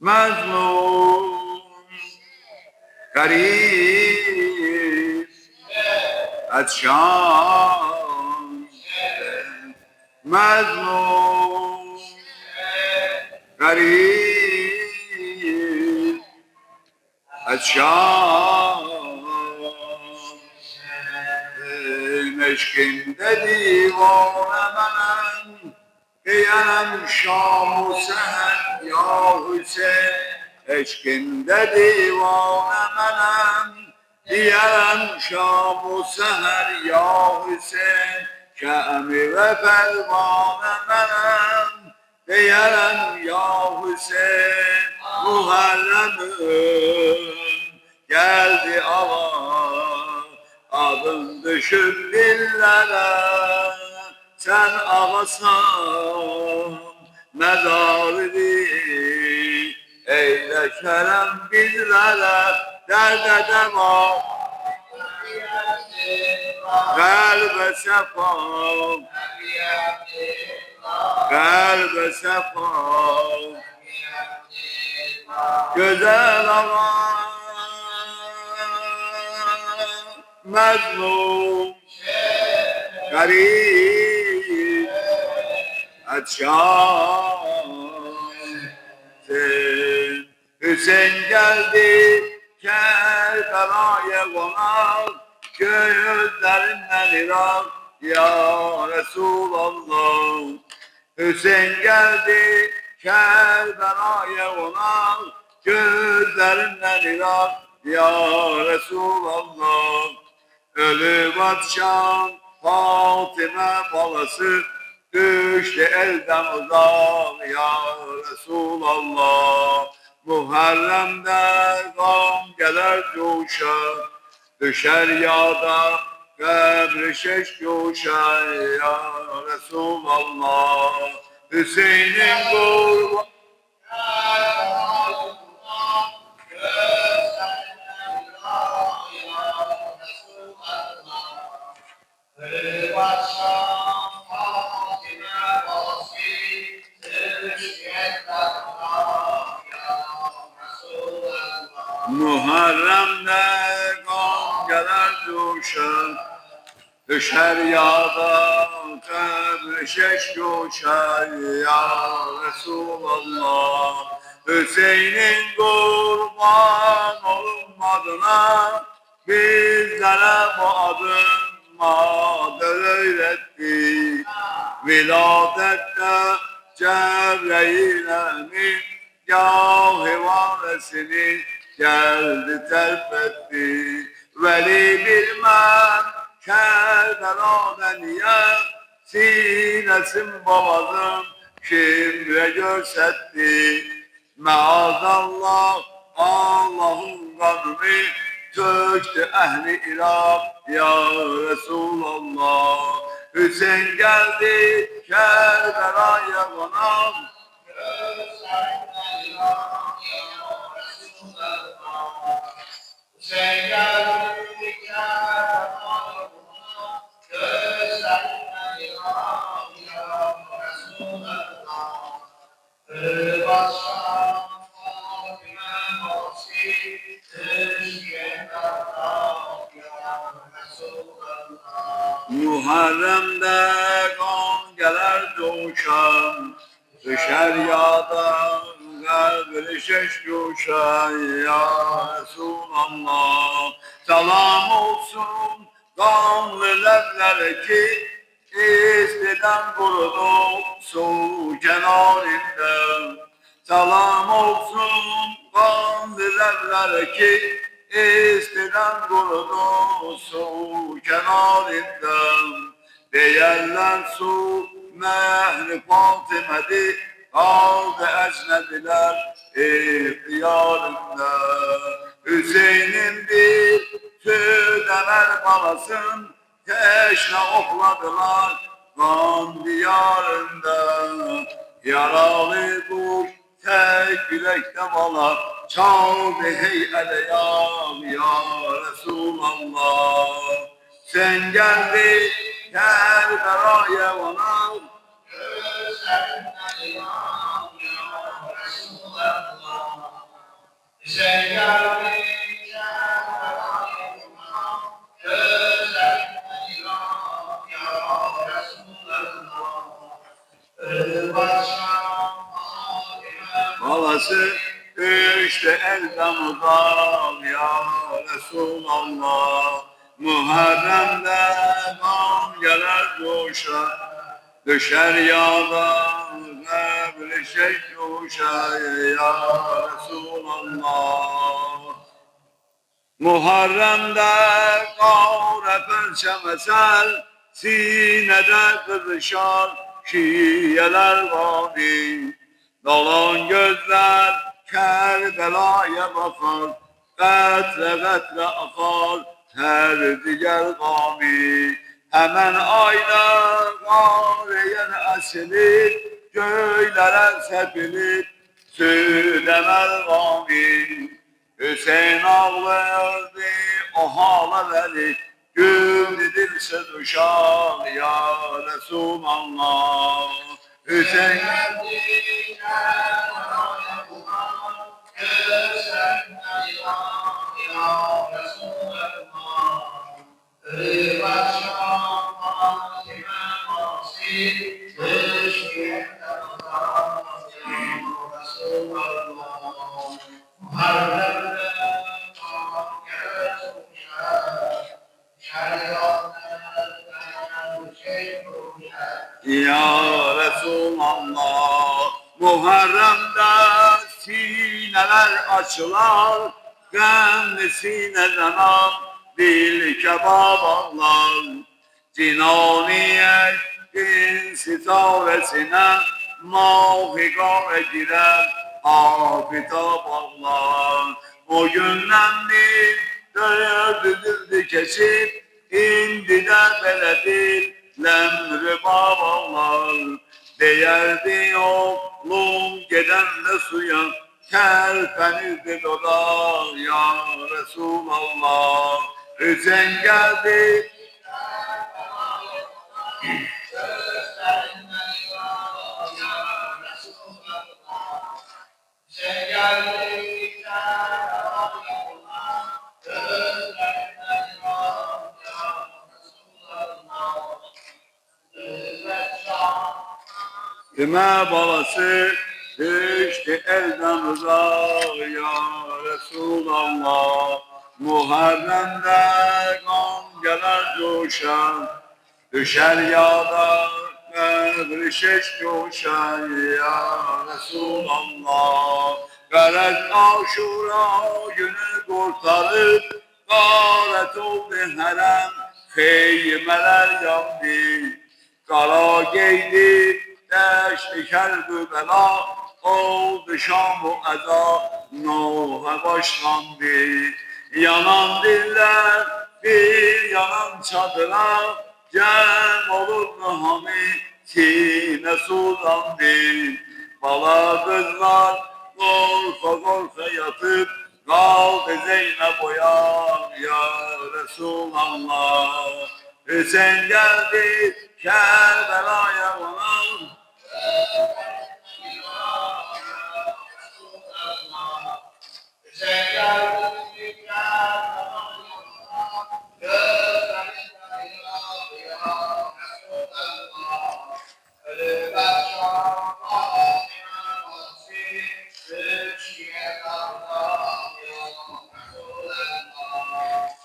مظلوم غریب از شام مظلوم غریب از شام مشکinde divane menem Diyenem Şam-ı Seher ya Hüseyin Eşkinde divane menem Diyenem Şam-ı Seher ya Hüseyin Şemi ve pervane menem Diyenem ya Hüseyin Muharrem'im geldi Allah adın düşüp dillere sen ağasan mezarını eyle kerem bizlere derde deva kalbe sefa kalbe sefa güzel ağa مظلوم غریب از شام Hüseyin geldi Kerbela'ya konar gözlerinden irak ya Resulallah Hüseyin geldi Kerbela'ya konar gözlerinden irak ya Resulallah ölü padişah Fatime balası düştü elden uzak ya Resulallah Muharrem'de gamgeler coşa düşer yağda kabri şeş coşa ya Resulallah Hüseyin'in kurbanı Muharrem'de gamgeler coşar düşer yağda kabri şeş coşar ya Resulallah Hüseyin'in kurban olmadığına bizlere bu adım madem öğretti viladette Cebrail emin gâh-ı varesini geldi terk etti veli bilmem Kerbela'da niye sinesin babazım kimre görsetti maazallah Allah'ın kanını töktü ehli Irak ya Resulallah Hüseyin geldi Kerbela'ya konar Hüseyin geldi Kerbela'ya konar gözlerinden irak ya Resulallah Başkan Fatime Basi Muharrem'de gamgeler coşan düşer yağda kabri şeş coşan ya Resulallah Selam olsun kanlı leblere ki istiden kurudu su kenarında Selam olsun kanlı leblere ki istiden kurudu su kenarında Değerler su mehri Fatime'di kaldı ecnebiler ihtiyarında Hüseyin'in bir tüdeler balasın teşne okladılar kan diyarında Yaralı kuş tek bilekte bala çaldı hey eleyam ya Resulallah Sen geldin Kerbela'ya varan gözlerinden iman ya Resulallah balası düştü elden uzak ya Resulallah. Muharrem'de gam gelir duşa, düşer yağdan ebri şekkuşa ya Resulallah. Muharrem'de kavre perçem eser, sinede kızışar şiyeler vadi. Dalan gözler Kerbela'ya bakar, Katre katre akar her diğer gami. Hemen ayna kareyen esilir, göylere sepilir, südemer gami. Hüseyin ağlardı o hala veli, gül dilse düşar ya Resulallah. Hüseyin ya Resulallah. Muharrem'de sineler açılar, kendi sineden al, dil kebap ağlar. Cinaniyet din sitaresine, mahikare girer, afitap ağlar. O günden bir dördüdürdü kesip, indi de beledir, lemri babalar. Değerdi yokluğum giden de suya, terpenizdi dolar ya Resulallah. Hüseyin geldi. Kime balası düştü elden uzak ya Resulallah. Muharrem'de gam gelir coşan, düşer yağda ebri şeşkoşa ya Resulallah. Garet aşura günü kurtarıp, garet oldu herem, heymeler yandı. Kara giydi deşti kerbü bela, oldu Şam-ı eza, Nuh'a başlandı. Yanan diller bir yanan çadıra, cem olur Muhammed kine sudandı. Bala kızlar korka korka yatıp, kaldı Zeynep oyan ya Resulallah. Hüseyin geldi Kerbela'ya varan, Hüseyin geldi Kerbela'ya varan,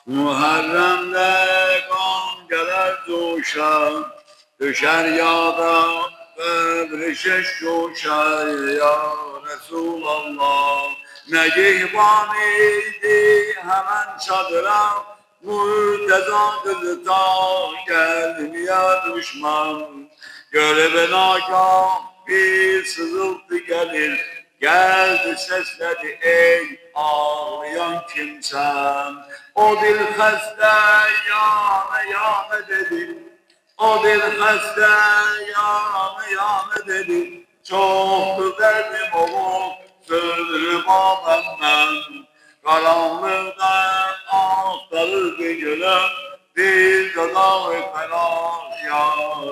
Muharrem'de kan gelir coşan, düşer yağda ebri şeşkoşa ya Resulallah. Negihbaniydi hemen çadıra, Murteza kızı ta gelmeye düşman. Göreven agah bir sızıltı gelir, geldi sesleri ey ağlayan kimsen. O dil hasta yâme yâme dedi, o dil hasta yâme dedi. Çoktu derdim oğul, sözlü babamdan. Karanlıkta aktarırdı gülüm, bir gadağı felak ya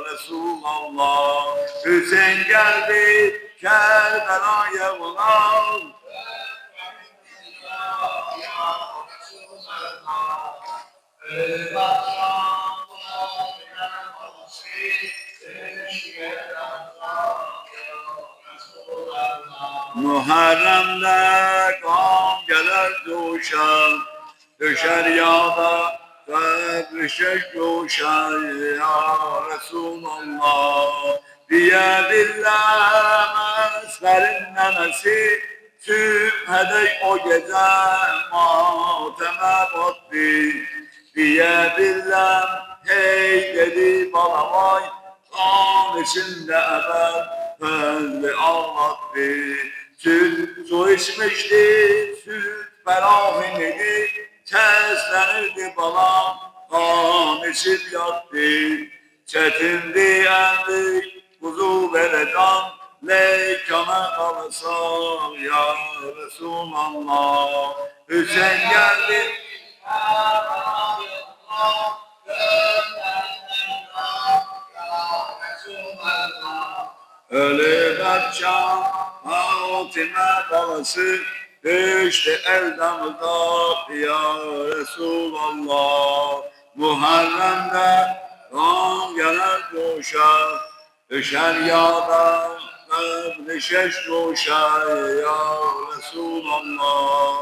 Resulallah. Hüseyin geldi Kerbela'ya vuran, Muharremde kan gelir coşar, düşer yağda kabrişek coşar ya Resulallah. Biyedillah meslerin nenesi, sübhedek o gece mateme battı. Biyedillah hey dedi bana vay, kan içinde ebed öldü ağlattı. Süt su içmişti, süt ferahin idi, seslenirdi balam, kan içip yattı. Çetindi endik, kuzu verecan, leykana kalsa ya Resulallah. Hüseyin geldi, ölü berçam, Fatime babası, düştü elden uzak ya Resulallah. Muharremde kan gelir coşar, düşer yağda kabrişeş coşar ya Resulallah.